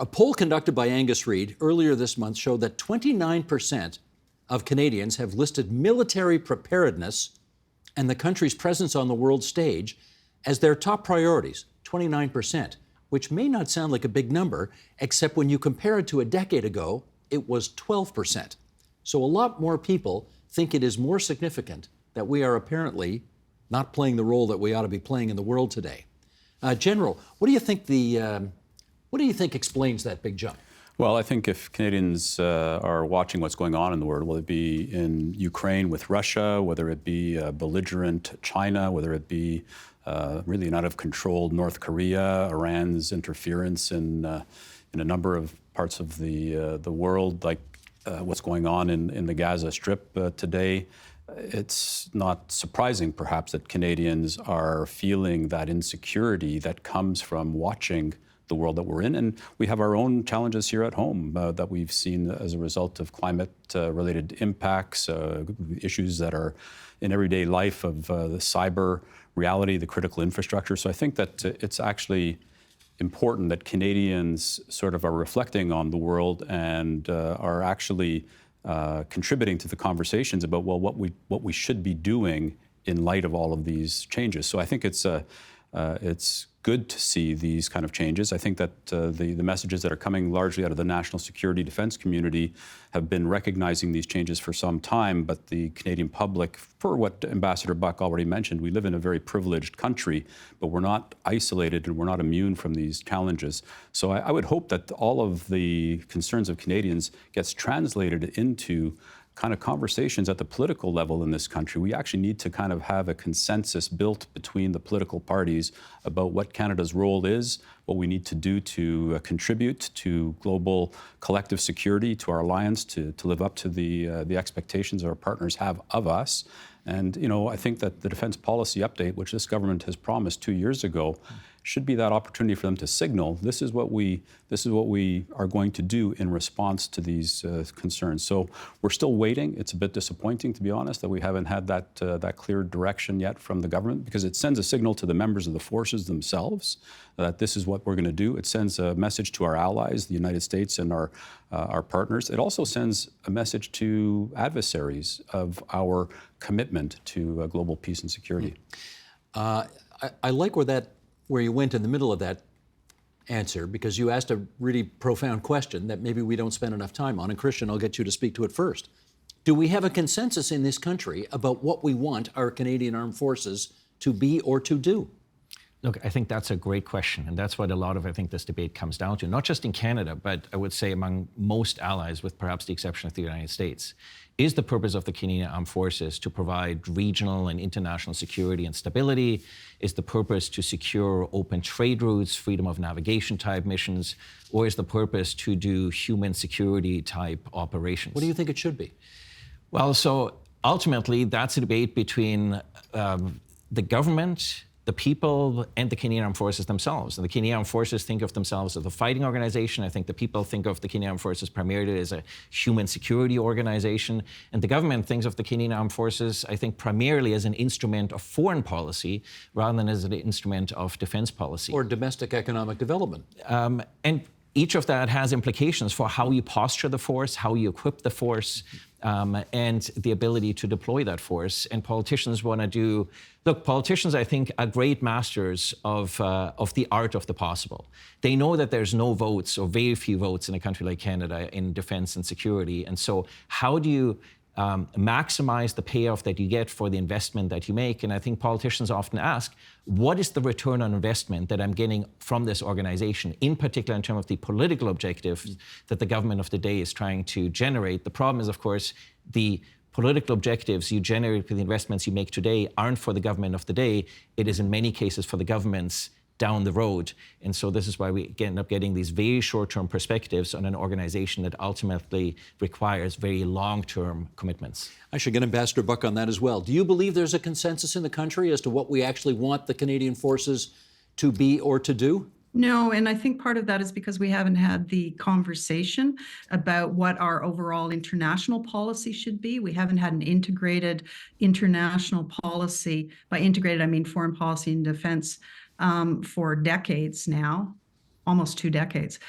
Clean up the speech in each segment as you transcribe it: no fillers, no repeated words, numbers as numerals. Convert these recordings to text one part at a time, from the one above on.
A poll conducted by Angus Reid earlier this month showed that 29% of Canadians have listed military preparedness and the country's presence on the world stage as their top priorities, 29%, which may not sound like a big number, except when you compare it to a decade ago, it was 12%. So a lot more people think it is more significant that we are apparently not playing the role that we ought to be playing in the world today. General, what do you think explains that big jump? Well, I think if Canadians are watching what's going on in the world, whether it be in Ukraine with Russia, whether it be belligerent China, whether it be really an out-of-control North Korea, Iran's interference in a number of parts of the world, like what's going on in the Gaza Strip today, it's not surprising, perhaps, that Canadians are feeling that insecurity that comes from watching the world that we're in. And we have our own challenges here at home that we've seen as a result of climate-related impacts, issues that are in everyday life of the cyber reality, the critical infrastructure. So I think that it's actually important that Canadians sort of are reflecting on the world and are actually contributing to the conversations about, well, what we should be doing in light of all of these changes. So I think it's good to see these kind of changes. I think that the messages that are coming largely out of the national security defense community have been recognizing these changes for some time, but the Canadian public, for what Ambassador Buck already mentioned, we live in a very privileged country, but we're not isolated and we're not immune from these challenges. So I would hope that all of the concerns of Canadians gets translated into kind of conversations at the political level in this country. We actually need to kind of have a consensus built between the political parties about what Canada's role is, what we need to do to contribute to global collective security, to our alliance, to live up to the expectations our partners have of us. And, you know, I think that the defense policy update, which this government has promised 2 years ago, should be that opportunity for them to signal this is what we are going to do in response to these concerns. So we're still waiting. It's a bit disappointing, to be honest, that we haven't had that clear direction yet from the government, because it sends a signal to the members of the forces themselves that this is what we're going to do. It sends a message to our allies, the United States and our partners. It also sends a message to adversaries of our commitment to global peace and security. I like where you went in the middle of that answer, because you asked a really profound question that maybe we don't spend enough time on. And Christian, I'll get you to speak to it first. Do we have a consensus in this country about what we want our Canadian Armed Forces to be or to do? Look, I think that's a great question, and that's what a lot of, I think, this debate comes down to, not just in Canada, but I would say among most allies, with perhaps the exception of the United States. Is the purpose of the Canadian Armed Forces to provide regional and international security and stability? Is the purpose to secure open trade routes, freedom of navigation type missions, or is the purpose to do human security type operations? What do you think it should be? Well, so ultimately, that's a debate between the government, the people, and the Canadian Armed Forces themselves. And the Canadian Armed Forces think of themselves as a fighting organization. I think the people think of the Canadian Armed Forces primarily as a human security organization. And the government thinks of the Canadian Armed Forces, I think, primarily as an instrument of foreign policy rather than as an instrument of defense policy. Or domestic economic development. And each of that has implications for how you posture the force, how you equip the force, and the ability to deploy that force. And politicians want to do... Look, politicians, I think, are great masters of the art of the possible. They know that there's no votes, or very few votes, in a country like Canada in defense and security. And so how do you maximize the payoff that you get for the investment that you make? And I think politicians often ask, what is the return on investment that I'm getting from this organization, in particular in terms of the political objectives that the government of the day is trying to generate? The problem is, of course, the political objectives you generate with the investments you make today aren't for the government of the day. It is in many cases for the governments down the road. And so this is why we end up getting these very short-term perspectives on an organization that ultimately requires very long-term commitments. I should get Ambassador Buck on that as well. Do you believe there's a consensus in the country as to what we actually want the Canadian Forces to be or to do? No, and I think part of that is because we haven't had the conversation about what our overall international policy should be. We haven't had an integrated international policy. By integrated, I mean foreign policy and defense for decades now. almost 2 decades.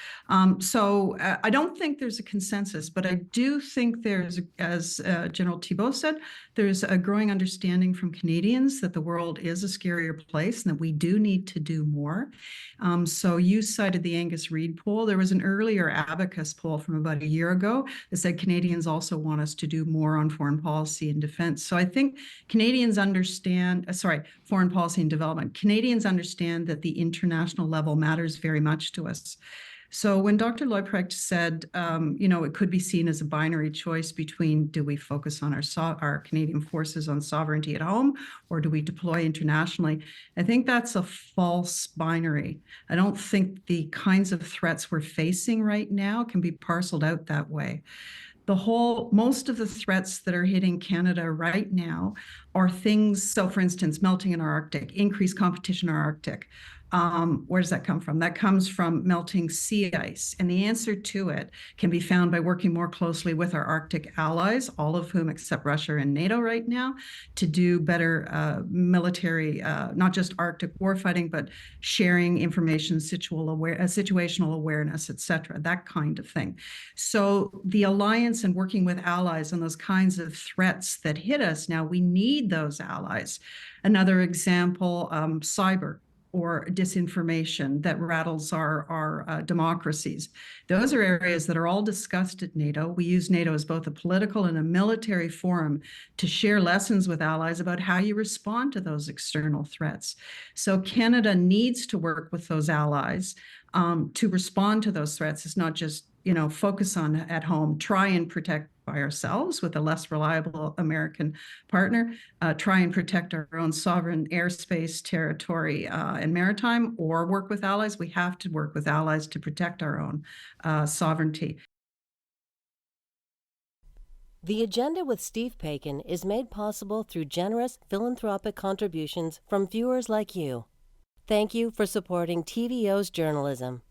So I don't think there's a consensus, but I do think there's, as General Thibault said, there's a growing understanding from Canadians that the world is a scarier place and that we do need to do more. So you cited the Angus Reid poll. There was an earlier Abacus poll from about a year ago that said Canadians also want us to do more on foreign policy and defense. So I think Canadians understand, foreign policy and development. Canadians understand that the international level matters very much to us. So when Dr. Leuprecht said, it could be seen as a binary choice between do we focus on our Canadian forces on sovereignty at home or do we deploy internationally, I think that's a false binary. I don't think the kinds of threats we're facing right now can be parceled out that way. Most of the threats that are hitting Canada right now are things, so for instance, melting in our Arctic, increased competition in our Arctic. Where does that come from? That comes from melting sea ice. And the answer to it can be found by working more closely with our Arctic allies, all of whom except Russia and NATO right now, to do better military, not just Arctic warfighting, but sharing information, situational awareness, et cetera, that kind of thing. So the alliance and working with allies on those kinds of threats that hit us now, we need those allies. Another example, cyber or disinformation that rattles our democracies. Those are areas that are all discussed at NATO. We use NATO as both a political and a military forum to share lessons with allies about how you respond to those external threats. So Canada needs to work with those allies to respond to those threats. It's not just focus on at home, try and protect by ourselves with a less reliable American partner, try and protect our own sovereign airspace, territory, and maritime, or work with allies. We have to work with allies to protect our own sovereignty. The Agenda with Steve Paikin is made possible through generous philanthropic contributions from viewers like you. Thank you for supporting TVO's journalism.